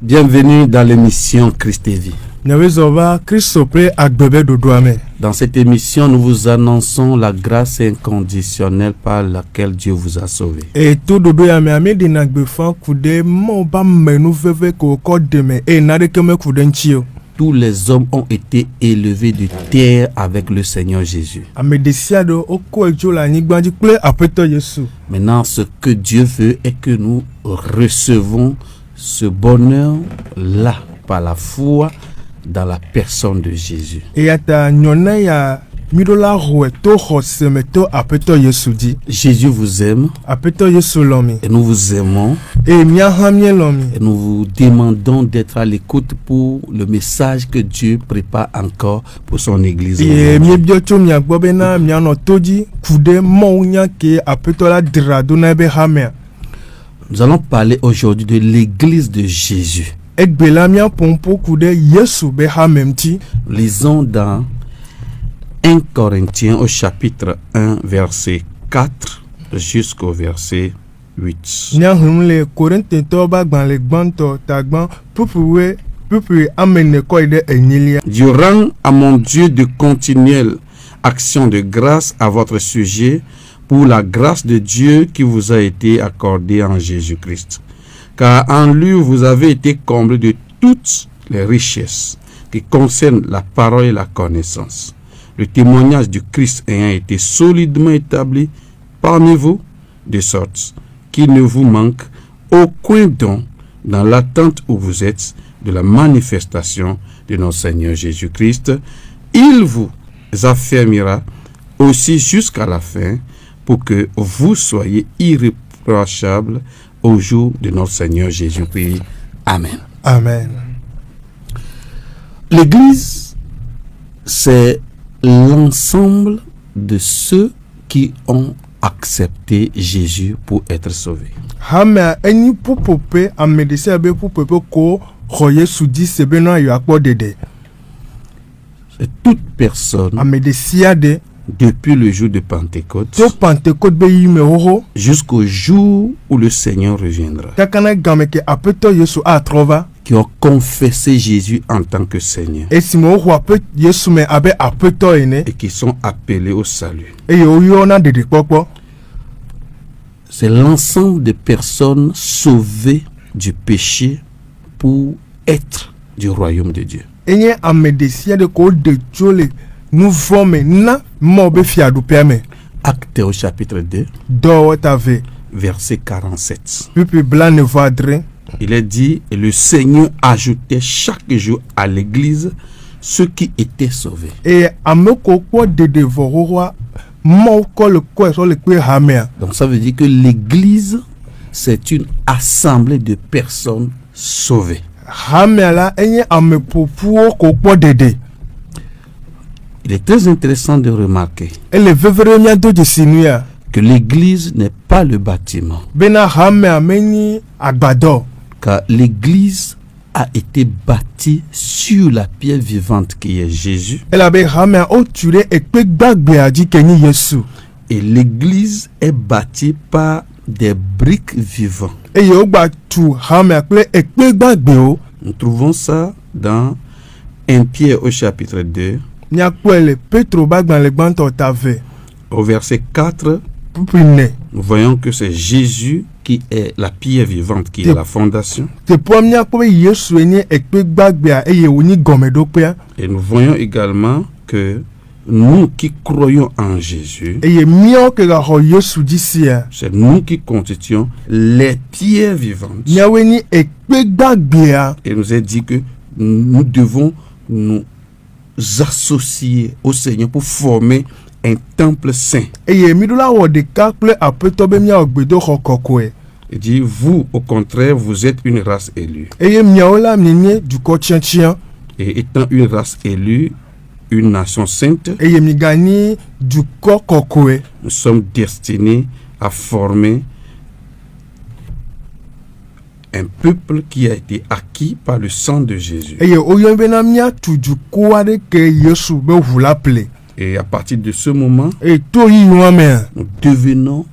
Bienvenue dans l'émission Christ et Vie. Dans cette émission, nous vous annonçons la grâce inconditionnelle par laquelle Dieu vous a sauvé. Tous les hommes ont été élevés de terre avec le Seigneur Jésus. Maintenant, ce que Dieu veut est que nous recevons ce bonheur-là par la foi dans la personne de Jésus. Jésus vous aime et nous vous aimons et nous vous demandons d'être à l'écoute pour le message que Dieu prépare encore pour son église. Nous allons parler aujourd'hui de l'église de Jésus. Lisons dans 1 Corinthiens au chapitre 1 verset 4 jusqu'au verset 8. Je rends à mon Dieu de continuelles actions de grâce à votre sujet pour la grâce de Dieu qui vous a été accordée en Jésus-Christ. Car en lui vous avez été comblés de toutes les richesses qui concernent la parole et la connaissance. Le témoignage du Christ ayant été solidement établi parmi vous, de sorte qu'il ne vous manque aucun don dans l'attente où vous êtes de la manifestation de notre Seigneur Jésus-Christ. Il vous affermira aussi jusqu'à la fin pour que vous soyez irréprochables au jour de notre Seigneur Jésus-Christ. Amen. Amen. L'Église, c'est l'ensemble de ceux qui ont accepté Jésus pour être sauvés. C'est toute personne depuis le jour de Pentecôte jusqu'au jour où le Seigneur reviendra, qui ont confessé Jésus en tant que Seigneur et qui sont appelés au salut. C'est l'ensemble des personnes sauvées du péché pour être du royaume de Dieu. Actes au chapitre 2, verset 47. Il est dit, et le Seigneur ajoutait chaque jour à l'église ceux qui étaient sauvés. Donc ça veut dire que l'église, c'est une assemblée de personnes sauvées. Il est très intéressant de remarquer que l'église n'est pas le bâtiment, car l'église a été bâtie sur la pierre vivante qui est Jésus. Et l'église est bâtie par des briques vivantes. Nous trouvons ça dans 1 Pierre au chapitre 2, au verset 4. Nous voyons que c'est Jésus qui est la pierre vivante, qui est la fondation. Et nous voyons également que nous qui croyons en Jésus, c'est nous qui constituons les pierres vivantes. Et nous est dit que nous devons nous associer au Seigneur pour former un temple saint. Il dit, vous, au contraire, vous êtes une race élue. Et étant une race élue, une nation sainte, nous sommes destinés à former un peuple qui a été acquis par le sang de Jésus. Et à partir de ce moment, nous devenons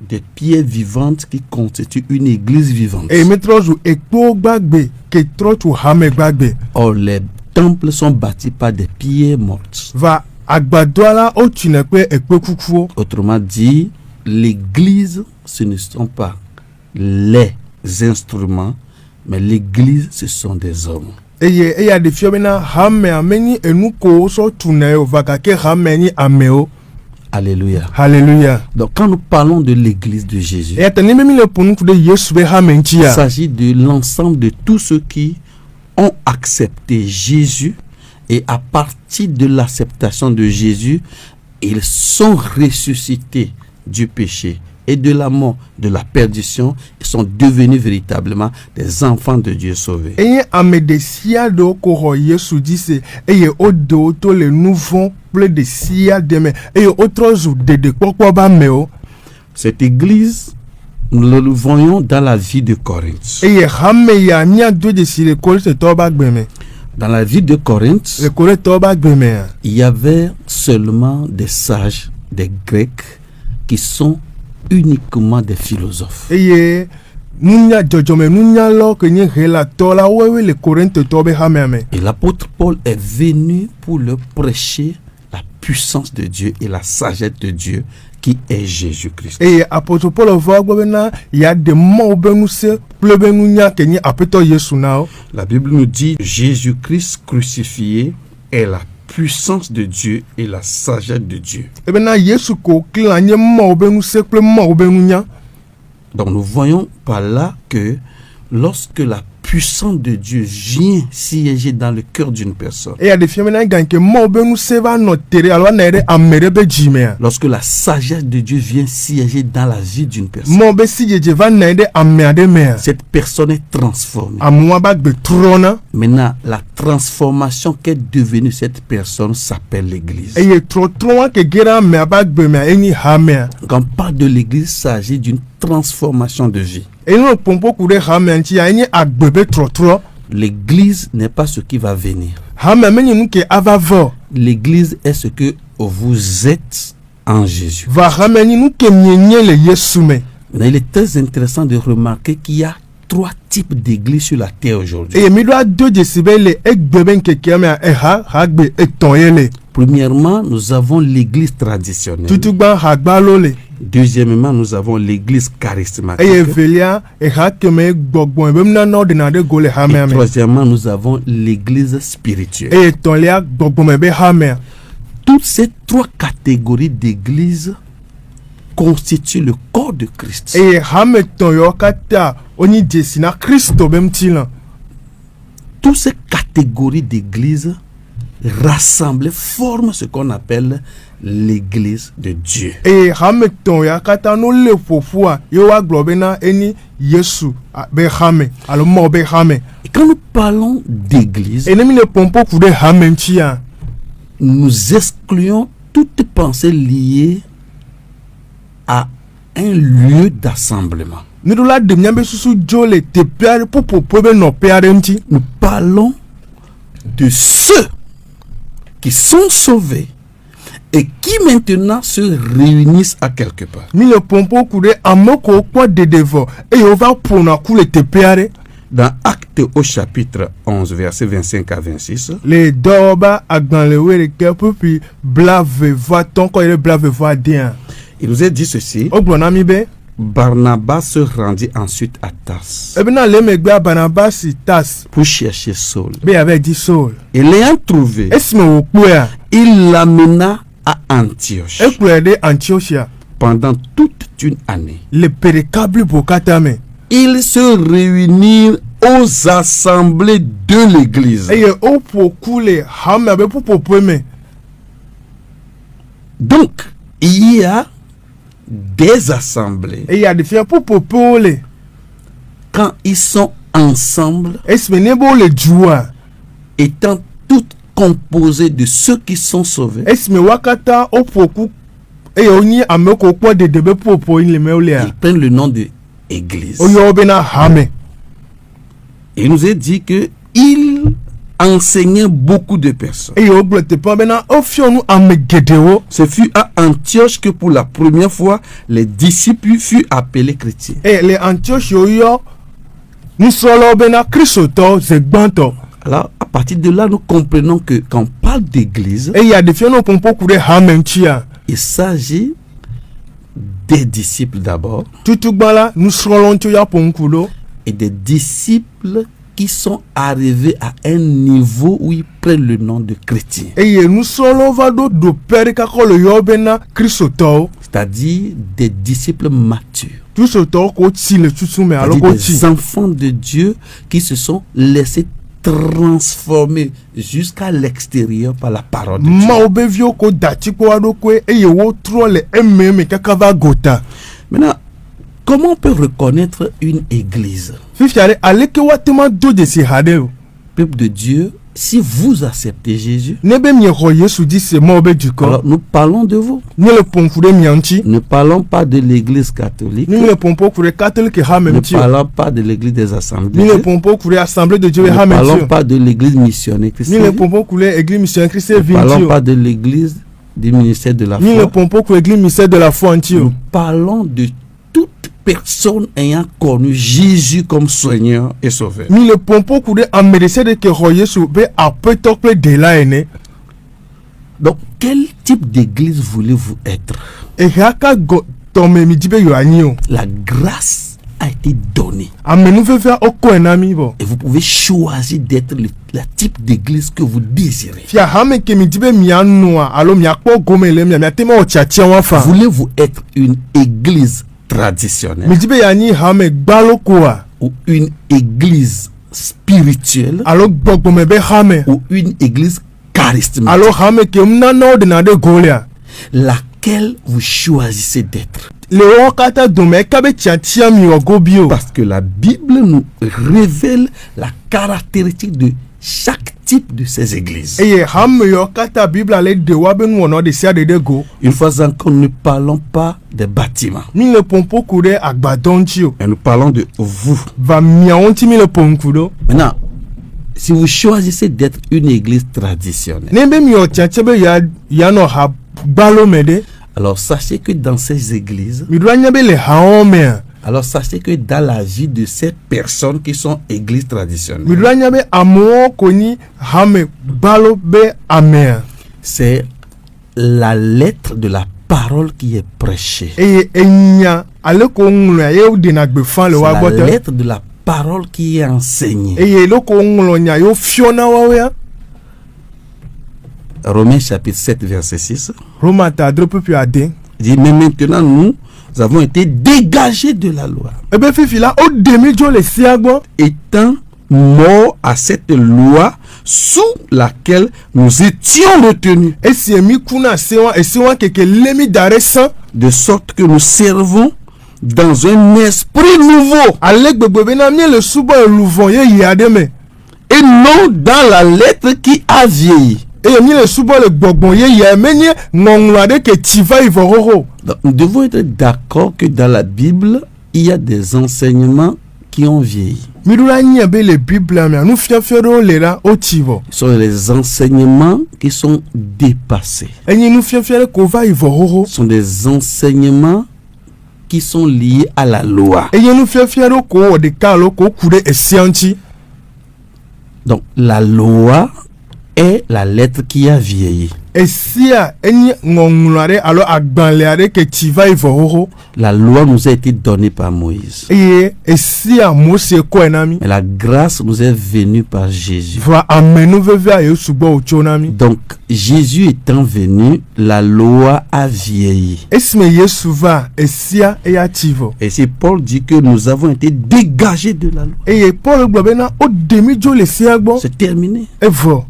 des pierres vivantes qui constituent une église vivante. Et mettre jou ekpo gbagbe ke tro tu hame gbagbe. Or, les temples sont bâtis par des pierres mortes. Va agbadoala o tune pe ekpo kukuo. Autrement dit, l'église, ce ne sont pas les instruments, mais l'église, ce sont des hommes. Eye eya de fiobena hame ameni enuko so tune o va ka ke hame ni ameo. Alléluia. Alléluia. Donc, quand nous parlons de l'église de Jésus, Et atene memi le ponu de Yesu be hame il ntia. s'agit de l'ensemble de tous ceux qui ont accepté Jésus et à partir de l'acceptation de Jésus, ils sont ressuscités du péché et de la mort, de la perdition. Ils sont devenus véritablement des enfants de Dieu sauvés. Eye ame de sia do ko ho Yesu dise eye o do to le nouveau ple de sia de me eye autre jou de kokwa ba meo. Cette église, nous le voyons dans la vie de Corinthe. Eye hame ya nya do de si le ko se to ba gbeme. Dans la vie de Corinthe, Le ko to ba gbeme. il y avait seulement des sages, des Grecs, qui sont uniquement des philosophes. Eye nunya jojome nunya lo ke nye hela to la wewe le Korinte to be hame ame. Et l'apôtre Paul est venu pour leur prêcher la puissance de Dieu et la sagesse de Dieu qui est Jésus-Christ. Eye apôtre Paul va gbena ya de mo benu se ple benu nya ke nye apeto Yesu na o. La Bible nous dit Jésus-Christ crucifié est la puissance de Dieu et la sagesse de Dieu. Ebena Yesu ko kila nye mo benu se ple mo benu nya. Donc nous voyons par là que lorsque la puissance de Dieu vient siéger dans le cœur d'une personne, Eye de fiamena ganke mo benu se va no tere alwa na ere amere be jime. lorsque la sagesse de Dieu vient siéger dans la vie d'une personne, Mo be si je va na ere amade me. cette personne est transformée. Amwa ba gbe trona. Maintenant, la transformation qu'est devenue cette personne s'appelle l'église. Eye tro ke gera me ba gbe me eni hame. Quand on parle de l'église, il s'agit d'une transformation de vie. Et nous pompo kude hame nti eni agbebe tro. L'église n'est pas ce qui va venir. Hame meni nu ke avavo. L'église est ce que vous êtes en Jésus. Va hame ni nu ke nyenye le Yesu me. Maintenant, il est très intéressant de remarquer qu'il y a 3 types d'églises sur la terre aujourd'hui. Et mi doit do de sibe le egbebe nke keme ha gbe etonye. Premièrement, nous avons l'église traditionnelle. Tutugba ha gbalo le. Deuxièmement, nous avons l'église charismatique. Eye velia ha keme gbogbo be na no de na de gole hame Et ame. troisièmement, nous avons l'église spirituelle. Eye tonlia gbogbo me be hame. Toutes ces 3 catégories d'églises constituent le corps de Christ. Eye hame ton yo kata oni jesi na Kristo bem tilan. Toutes ces catégories d'églises rassemblées forment ce qu'on appelle l'église de Dieu. Eye hame ton ya kata no le fofua yo wa globe na eni Yesu be hame alo mo be hame. Et quand nous parlons d'église, Enemi le pompo kude hame ntia. nous excluons toute pensée liée à un lieu d'assemblement. Nidula de nyambe susu jole te piare popo pobe no piare nti. Nous parlons de ceux qui sont sauvés et qui maintenant se réunissent à quelque part. Mi le pompo kude amoko kwa de devo e yo va pona kule te piare. Dans Actes au chapitre 11, versets 25 à 26, Le doba agban le were ke pupi blave va ton ko ile blave va dien. il nous est dit ceci. Ogbona mi be. Barnabas se rendit ensuite à Tars Ebena le megbe Barnabas tas pour chercher Saul. be avait dit Saul. Et l'ayant trouvé, Esme wo kua il l'amena à Antioche e kula de Antiochia. pendant toute une année. Le pérécable bokatame. Ils se réunirent aux assemblées de l'église. Eye opo kule hame be popo peme. Donc, il y a des assemblées. Eye a de fia popo pole. Quand ils sont ensemble, Esme nebo le jua. étant toutes composées de ceux qui sont sauvés, Esme wakata opoku eye oni ameko kwa de debe popo in le meolea. ils prennent le nom de église. Oyo bena hame. Et il nous est dit que ils enseigné beaucoup de personnes. eye wogblɔ teƒe bena efiɔ nu ame geɖewo. Ce fut à Antioche que pour la première fois, les disciples furent appelés chrétiens. eye le Antioche woyɔ nusrɔ̃lawo bena kristotɔwo ze gbãtɔ. Alors, à partir de là, nous comprenons que quand on parle d'église, eye aɖefiɔ no pɔnpɔ ku ɖe hame ŋutia. il s'agit des disciples d'abord Tutugba la nusrɔ̃lawo ŋuti ya ƒo ŋku ɖo. et des disciples qui sont arrivés à un niveau où ils prennent le nom de chrétiens. eye nusrɔ̃lawo va ɖo ɖoƒe ɖeka kɔ le yɔ bena kristotɔwo. C'est-à-dire des disciples matures. kristotɔwo ko tsi le tutu me alo C'est-à-dire ko tsi. des enfants de Dieu qui se sont laissés transformer jusqu'à l'extérieur par la parole de Dieu. Mawo be viwo ko datsikpo aɖokoe eye wotrɔ le ememe kaka va gota. Maintenant, comment on peut reconnaître une église? Fifia ɖe aleke woate ma do dzesi ha ɖe o. Peuple de Dieu, si vous acceptez Jésus, Ne be miexɔ Yesu dzi se mawo be dukɔ. alors nous parlons de vous. Nye le ƒoƒu ɖe mia ŋuti. Ne parlons pas de l'église catholique. Nye le ƒoƒu ku ɖe katolike hame Ne ŋuti o. parlons pas de l'église des assemblées. Nye le Ne ƒoƒu ku ɖe assemblée de Dieu be hame parlons ŋuti o. pas de l'église missionnaire Nye le chrétienne. ƒoƒu ku ɖe église missionnaire Christ Ne vi parlons ŋuti o. pas de l'église du ministère de la Nye le foi. ƒoƒu ku église missionnaire de la foi ŋuti o. Nous parlons de toute personne ayant connu Jésus comme Seigneur et Sauveur. Nye le ƒoƒu ku ɖe ame ɖe sia ɖe ke xɔ Yesu be aƒetɔ kple ɖela ene. Donc, quel type d'église voulez-vous être? Ehea ka gɔtɔme mi di be yewoanyi o. La grâce a été donnée. Amenuvevea wokɔe na mi bɔ. Et vous pouvez choisir d'être la type d'église que vous désirez. Fia hame ke mi di be mianɔa alo miakpɔ gome le miate ma wɔ tiatia wa fa. Voulez-vous être une église traditionnelle Mi di be yeanyi hame gbalo koa ou une église spirituelle alo gbɔgbɔme be hame ou une église charismatique? alo hame ke nunanawo ɖena ɖe golia. Laquelle vous choisissez d'être? Le wɔwo katã dome eka be tiatia mi wɔ go bio. Parce que la Bible nous révèle la caractéristique de chaque type de ces églises. Eye hame yawo katã Biblia le ɖe wa be nuwɔnɔ ɖe sia ɖe ɖe go. Une fois encore, nous ne parlons pas des bâtiments, Mi le ƒoƒo ku ɖe agbadɔ ŋuti o. mais nous parlons de vous. Va miawo ŋuti mi le ƒo ŋku ɖo. Maintenant, si vous choisissez d'être une église traditionnelle, Ne be mi wɔ tiatia be yanɔ ha gbalo me ɖe. alors sachez que dans ces églises, Mi ɖo anya be le hawo mea. alors sachez que dans la vie de ces personnes qui sont églises Mi traditionnelles, ɖo anya be amewo ko nyi hame gbalo be amea. c'est la lettre de la parole qui est prêchée. Eye enya ale ko ŋlɔa ye ɖena gbefa le C'est wa la gbɔ te. lettre de la parole qui est enseignée. Eye le ko ŋlɔ nya ye fiɔ na woawo ya. Romains chapitre 7 verset 6 Roma ta adre pepe ade. dit, mais maintenant nous avons été dégagés de la loi, Ebe fifi la o demi dzo le sia gbɔ. étant morts à cette loi sous laquelle nous étions retenus, Esi emi kuna esi wa keke le mi da ɖe sã. de sorte que nous servons dans un esprit nouveau Ale gbegbe bena mi le subɔ eluvɔ yeye aɖe me. et non dans la lettre qui a vieilli. Eye mi le subɔ le gbɔgbɔ yeye menye ŋɔŋlɔ aɖe ke tsi va yi vɔ xoxo. Donc, nous devons être d'accord que dans la Bible, il y a des enseignements qui ont vieilli. Mi ɖo la nyia be le Biblia mea nufiafia ɖewo le la o tsi vɔ. Ce sont les enseignements qui sont dépassés. Enye nufiafia ɖe ko va yi vɔ xoxo. Ce sont des enseignements qui sont liés à la loi. Eye nufiafia ɖewo ko wɔ ɖeka alo ko ku ɖe esia ŋuti. Donc, la loi est la lettre qui a vieilli. Esia enye ŋɔŋlɔ aɖe alo agbalẽ aɖe ke tsi va yi vɔ xoxo. La loi nous a été donnée par Moïse. Eye esia Mose kɔe na mi. Mais la grâce nous est venue par Jésus. Va amenuvevea ye sugbɔ wòtso na mi. Donc, Jésus étant venu, la loi a vieilli. Esime Yesu va esia eya tsi vɔ. Et c'est Paul dit que nous avons été dégagés de la loi. Eye Paul gblɔ bena o demi dzo le sia gbɔ. C'est terminé. Evɔ.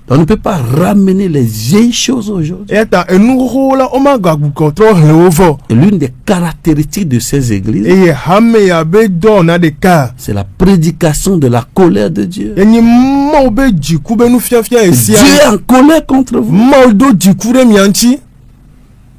On ne peut pas ramener les vieilles choses aujourd'hui. Eya ta enu xoxowo la woma gagukɔtrɔ hle wo vɔ. Et l'une des caractéristiques de ces églises, Eye hame ya be dɔwɔna ɖeka. c'est la prédication de la colère de Dieu. Enye Mawu be dziku be nufiafia Dieu esia. est en colère contre vous. Mawu do dziku ɖe mia ŋuti.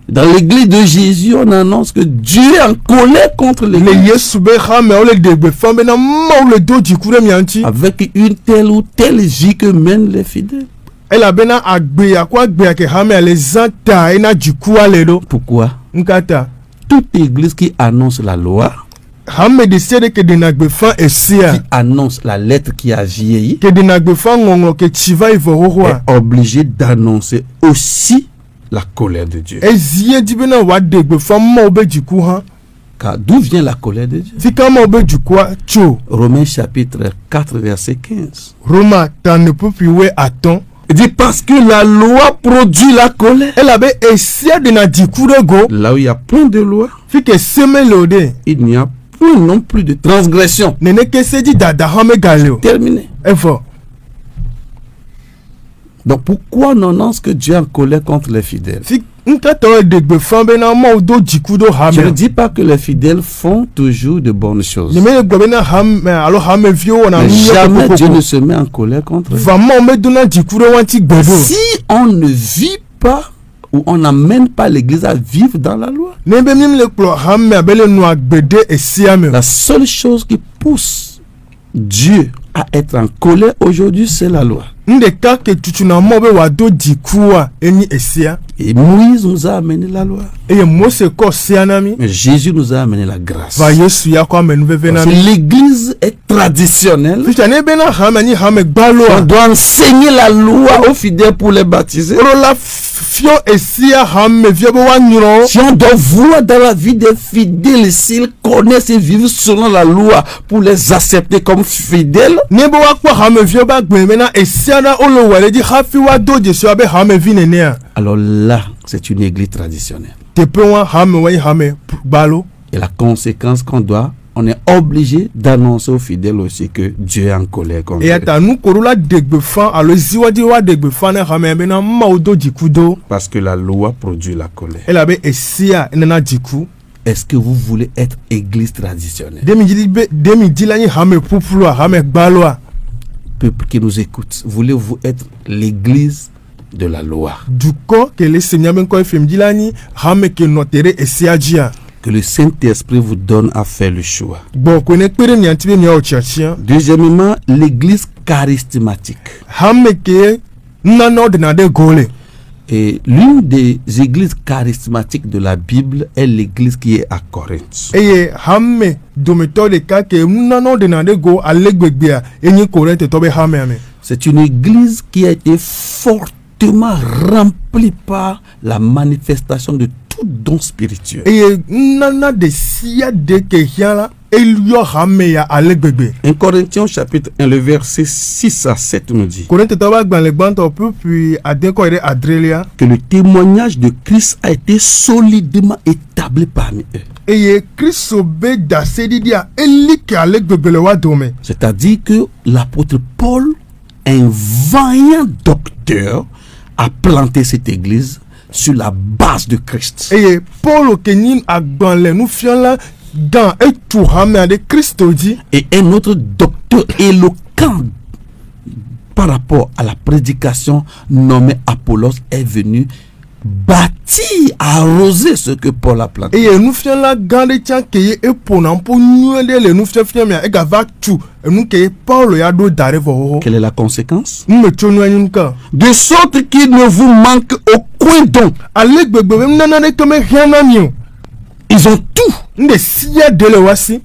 Dans l'église de Jésus, on annonce que Dieu est en colère contre le l'église. yesu be hame ole degbe fam be na ma le do jikure mianti Avec une telle ou telle vie que mènent les fidèles. ela bena agbe ya kwa agbe ya ke hame ale zanta ena jikua le do Pourquoi? nkata Toute église qui annonce la loi, hame de sede ke de nagbe fan qui esia annonce la lettre qui a vieilli, ke de nagbe fan ngongo ke chiva ivohoa est obligée d'annoncer aussi la colère de Dieu. ezie di bena wa degbe fan ma obe jiku ha Car d'où vient la colère de Dieu? fika ma obe jikua cho Romains chapitre 4, verset 15. Roma tane pupi we aton Il dit parce que la loi produit la colère. ela be esia de na jikure go Là où il y a point de loi, fike seme lode il n'y a point non plus de transgression. nene ke seji dada hame galeo Terminé. efo Donc pourquoi on annonce que Dieu est en colère contre les fidèles? fi nkata o degbe fan be na ma do jiku do Je ne hame dis pas que les fidèles font toujours de bonnes choses. nyeme gbe be na hame alo hame vio na Mais jamais Dieu ne mi se met en colère contre eux. vraiment me do na jikure wanti gbedo Si on ne vit pas ou on n'amène pas l'église à vivre dans la loi, ne be mi le klo hame abele no agbede esia me la seule chose qui pousse Dieu à être en colère aujourd'hui, c'est la loi. ndeka ke tutu na mo be wa do jikua eni esia Et Moïse nous a amené la loi. eye mose ko sia na mi Mais Jésus nous a amené la grâce. va yesu ya ko amenu veve na Parce que mi l'église est traditionnelle. fi ne be na hame ni hame gbalo On a doit enseigner la loi aux fidèles pour les baptiser. ro la fio esia hame vio be wa nyuro Si on doit voir dans la vie des fidèles, s'ils connaissent et vivent selon la loi pour les accepter comme fidèles, ne be wa ko hame vio ba gbe me na esia na olo wale di hafi wa do jesu abe hame vi ne ne alors là, c'est une église traditionnelle. te pe wa hame wa hame gbalo Et la conséquence on est obligé d'annoncer aux fidèles aussi que Dieu est en colère contre e eux. ata nu korula degbe fan alo ziwa di wa degbe fan na hame be na ma do jiku do Parce que la loi produit la colère. ela be esia na jiku Est-ce que vous voulez être église traditionnelle? demi dila ni hame pupulu a hame gbalo a Peuple qui nous écoute, voulez-vous être l'église de la loi? duko ke le seigneur ben ko fem dila ni hame ke notere esia jia Que le Saint-Esprit vous donne à faire le choix. bon ko ne pere ni antibe ni o chachia Deuxièmement, l'église charismatique. hame ke nano de na de gole Et l'une des églises charismatiques de la Bible est l'église qui est à Corinthe. eye hame dometo de ka ke nano de na de go alegbegbe a enyi korente to be hame ame C'est une église qui a été fortement remplie par la manifestation de tout don spirituel. eye nana de sia de ke hiala elio hame ya alegbegbe 1 Corinthiens chapitre 1, le verset 6 à 7 nous dit korente to ba gban le gban to puis aden ko ere adrelia que le témoignage de Christ a été solidement établi parmi eux. eye kristo be da sedi dia elike alegbegbe le wa dome C'est-à-dire que l'apôtre Paul, un vaillant docteur, a planté cette église sur la base de Christ. eye paul kenin agban le nu fiala dans etu hame ade kristo di Et un autre docteur éloquent par rapport à la prédication nommé Apollos est venu bâtir, arroser ce que Paul a planté. eye nu fiala gande chan ke ye epona mpo nyuende le nu fiafia me e ga va tu enu ke paul ya do dare vo Quelle est la conséquence? me chonu anyun ka De sorte qu'il ne vous manque aucun don. alegbegbe be nana de keme hiana mi Ils ont tout. nde sia de le wasi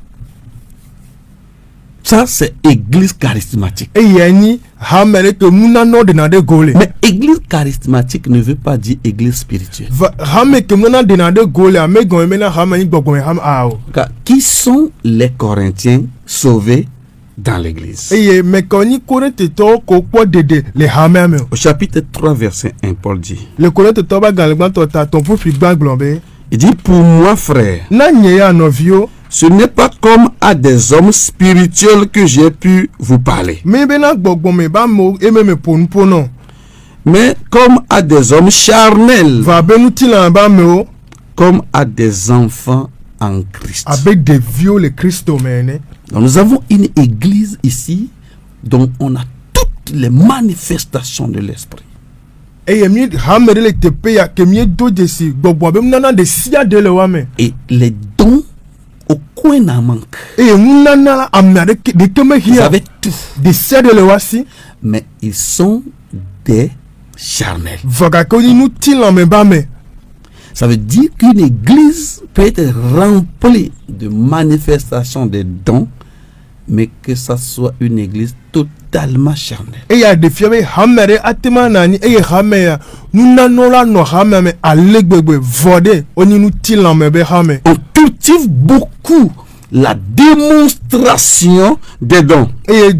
Ça, c'est église charismatique. eye ani hame de ke munano de na de gole Mais église charismatique ne veut pas dire église spirituelle. hame ke munana de na de gole ame gon me na hame ni gbogbo hame ao Car qui sont les Corinthiens sauvés dans l'église? eye me koni korente to ko po dede le hame ame Au chapitre 3, verset 1, Paul dit, le korente to ba gan le gban to ta ton fu fi gban glombe il dit, pour moi, frère, na nye ya novio ce n'est pas comme à des hommes spirituels que j'ai pu vous parler, me be na gbogbo me ba mo eme me ponpo no mais comme à des hommes charnels, va be nu tilan ba me o comme à des enfants en Christ. abe de vio le Christo mene Donc, nous avons une église ici dont on a toutes les manifestations de l'esprit. eye mi hame de le tepe ya ke mi do de si gbogbo be nana de sia de le wame Et les dons au coin n'en manque. eye nana la amna de ke me Vous hia avez tout, de sia de le wasi mais ils sont des charnels. vaga ko ni nu tilan me ba me. Ça veut dire qu'une église peut être remplie de manifestations des dons, mais que ça soit une église totalement charnelle. Eya de fiabe hamere atema nani eye hame ya nuna nola no hame me alegbegbe vode oni nu tilan me be hame. On cultive beaucoup la démonstration des dons. Eye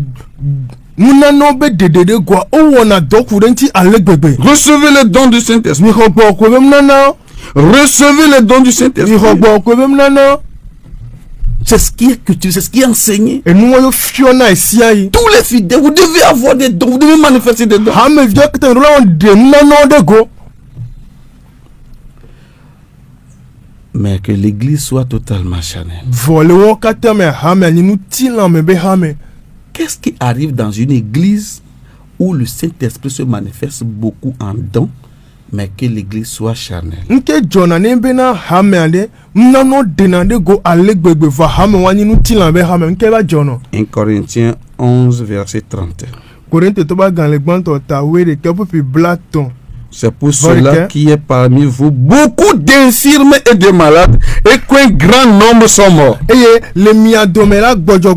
nuna no be dedede gwa o wona doku renti alegbegbe. Recevez les dons du Saint-Esprit. Mi hogbo ko be nana. Recevez les dons du Mi Saint-Esprit. hogbo ko be nana. C'est ce qui est cultivé, c'est ce qui est enseigné. E nu yo fiona isia yi. Tous les fidèles, vous devez avoir des dons, vous devez manifester des dons. Hame via kete rola on de nana de go. Mais que l'église soit totalement charnelle. Vole wo kata me hame ni nu tilan me be hame. Qu'est-ce qui arrive dans une église où le Saint-Esprit se manifeste beaucoup en dons, mais que l'église soit charnelle? Nke jona ne be na hame ade nano denande go alegbegbe va hame wani nu tilan be hame nke ba jono. 1 Corinthiens 11, verset 30. Korinte to ba gan le gbanto ta were ke popi blaton. C'est pour cela qu'il y a parmi vous beaucoup d'infirmes et de malades, et qu'un grand nombre sont morts. Eye le miadome la gbojo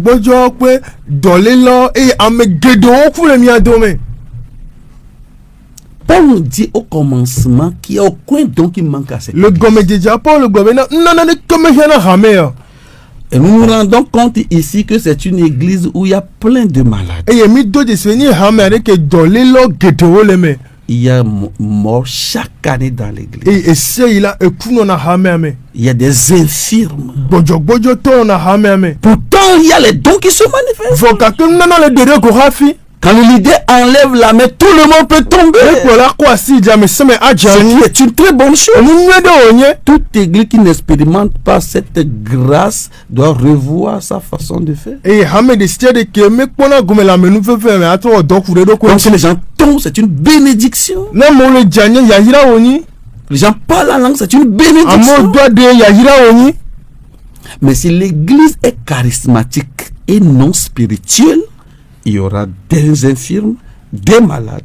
pe dole lo eye ame gedo ku le miadome. Paul nous dit au commencement qu'il n'y a aucun don qui manque à cette Le église. gomme deja Paul le gomme na nana ne comme hena hame ya. Et nous nous rendons compte ici que c'est une église où il y a plein de malades. Eye mi do de seni hame ade ke dole lo gedo le me. Il y a mort chaque année dans l'église. Eye ese ila e kuno na hame ame. Il y a des infirmes. Gbojo to na hame ame. Pourtant, il y a les dons qui se manifestent. Voka ke nana le dere ko hafi. Quand l'idée enlève la main, tout le monde peut tomber. E ko la kwa si jame seme Ce ajani. qui est une très bonne chose. Onu de onye. Toute église qui n'expérimente pas cette grâce doit revoir sa façon de faire. Eye hame de sia de ke me kpona gume la menu fefe me ato doku de do ko. Donc si les gens tombent, c'est une bénédiction. Na mo le janye ya hira oni. Les gens parlent la langue, c'est une Amo bénédiction. do de ya hira oni. Mais si l'église est charismatique et non spirituelle, il y aura des infirmes, des malades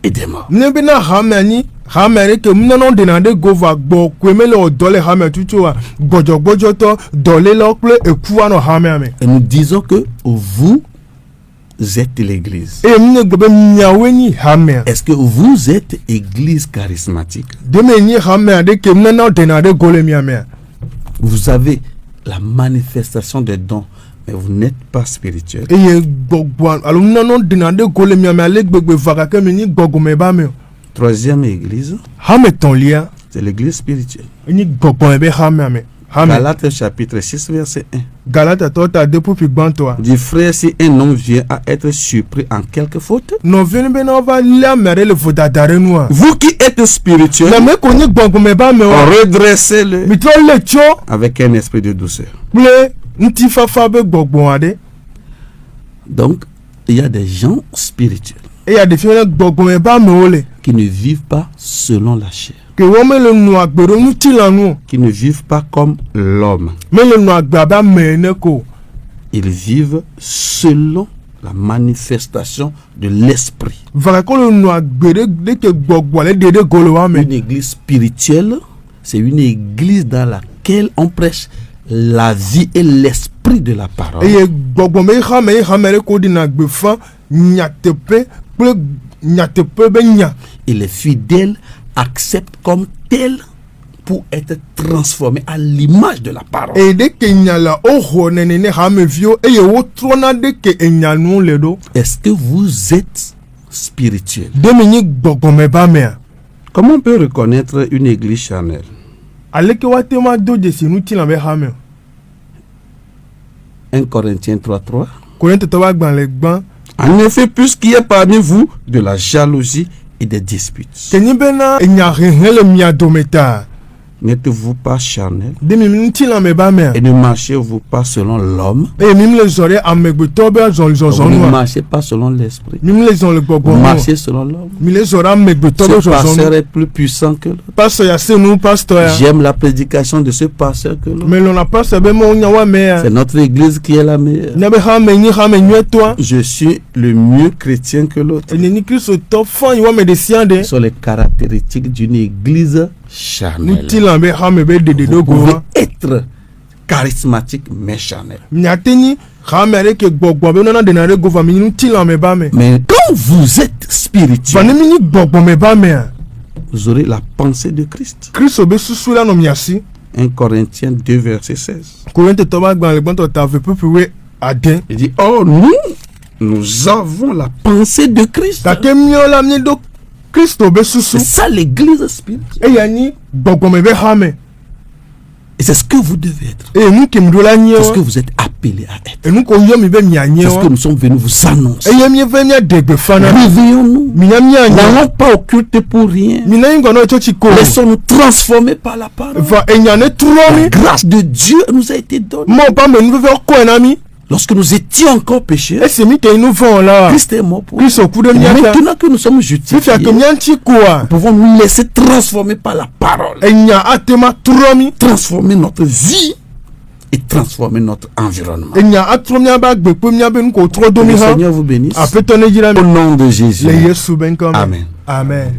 et des morts. Ne be na hame ani hame ke mnano de na de go va gbo kwemele o dole hame tutu wa gbojo to dole lo ple e kuwa no hame ame. Et nous disons que vous êtes l'église. E mne gbe nyawe ni hame. Est-ce que vous êtes église charismatique? De me ni hame ade ke mnano de na de go le mi ame. Vous avez la manifestation des dons, mais vous n'êtes pas spirituel. E ye gbogbo alo mnano de na de go le mi ame ale gbegbe vaga ke me ni gbogbo me ba me. Troisième église, Hame ton lia c'est l'église spirituelle. ni gbogbo me be hame ame. Hame Galates chapitre 6, verset 1. Galata to ta de popi gbanto a. Dit frère, si un homme vient à être surpris en quelque faute, No veni be na va lia mere le vodadare nou a. vous qui êtes spirituel, Na me ko ni gbogbo me ba me o. redressez-le Mi tro le cho avec un esprit de douceur. ple nti fafa be gbogbo ade. Donc, il y a des gens spirituels E ya de fi na gbogbo me ba me ole. qui ne vivent pas selon la chair, Ke wo me le nu agbero nu ti la nu. qui ne vivent pas comme l'homme. Me le nu agba ba me ne ko. Ils vivent selon la manifestation de l'esprit. Va ko le nu agbere de ke gbogbo le de golo wa me. Une église spirituelle, c'est une église dans laquelle on prêche la vie et l'esprit de la parole. E ye gbogbo me ha me ko di na gbe fa nyatepe ple nyatepe be nya. Et les fidèles acceptent comme tels pour être transformés à l'image de la parole. E de ke nya la o ho ne ha me vio e ye wo trona de ke enya nu le do. Est-ce que vous êtes spirituel? De me ni gbogbo me ba me a. Comment on peut reconnaître une église charnelle? Ale ke wa te ma do de si nu ti la be ha me. 1 Corinthiens 3:3. Korinte to ba gban le gban. En effet, puisqu'il y a parmi vous de la jalousie et des disputes, Kenyi bena enya le mia dometa. N'êtes-vous pas charnel? de mim ti la me ba me Et ne marchez-vous pas selon l'homme? e mim le zore amegbeto be zon Vous zon ne no marchez pas selon l'esprit. mim le zon le gbogbo Vous no marchez selon l'homme. mi le zore amegbeto be Ce zon pasteur est plus puissant que l'autre. pastor ya se nu pastor ya J'aime la prédication de ce pasteur que l'autre. me lo na pastor be mo nya wa me C'est notre église qui est la meilleure. na be ha me ni ha me nwe to Je suis le mieux chrétien que l'autre. e ni Kristo to fan yi wa me de siande Ce sont les caractéristiques d'une église charnelle. ti la be ha me be de Vous do pouvez go être charismatique mais charnel. nyateni ha me re ke gbogbo be na de na re go va mi ti la me ba me Mais quand vous êtes va spirituel, ni mi ni gbogbo me ba me vous aurez la pensée de Christ. Kristo be susu la no mi asi 1 Corinthiens 2 verset 16. Korinte to ba gban le gbon to ta ve pepe aden Il dit, oh nous avons la pensée de Christ. ta ke mi ola mi do Kristo be susu C'est ça l'église spirituelle. e ya ni gbogbo me be ha me Et c'est ce que vous devez être. e nu ke mi do la nye C'est ce que o vous êtes appelé à être. e nu ko yo mi be mi anye C'est ce que o nous sommes venus vous annoncer. e ye mi ve mi degbe fana Réveillons-nous. mi na mi anye N'allons pas occulter pour rien. mi na ngo no chochi ko Laissons-nous transformer par la parole. va e nya ne tro La mi grâce de Dieu nous a été donnée. mo ba me nu ve ko na mi Lorsque nous étions encore pécheurs, e se mi ke nu von la Christ est mort pour nous. Kristo ku de Et mi ata maintenant que nous sommes fi justifiés, fa ke mi anti ko a nous pouvons nous laisser transformer par la parole. e nya atema tro mi Transformer notre vie et transformer notre environnement. e nya atro mi ba gbe pe mi be nu ko tro do Que mi le ha Seigneur vous bénisse. apeto ne jira Au mi nom de Jésus. le Yesu ben ko Amen. amen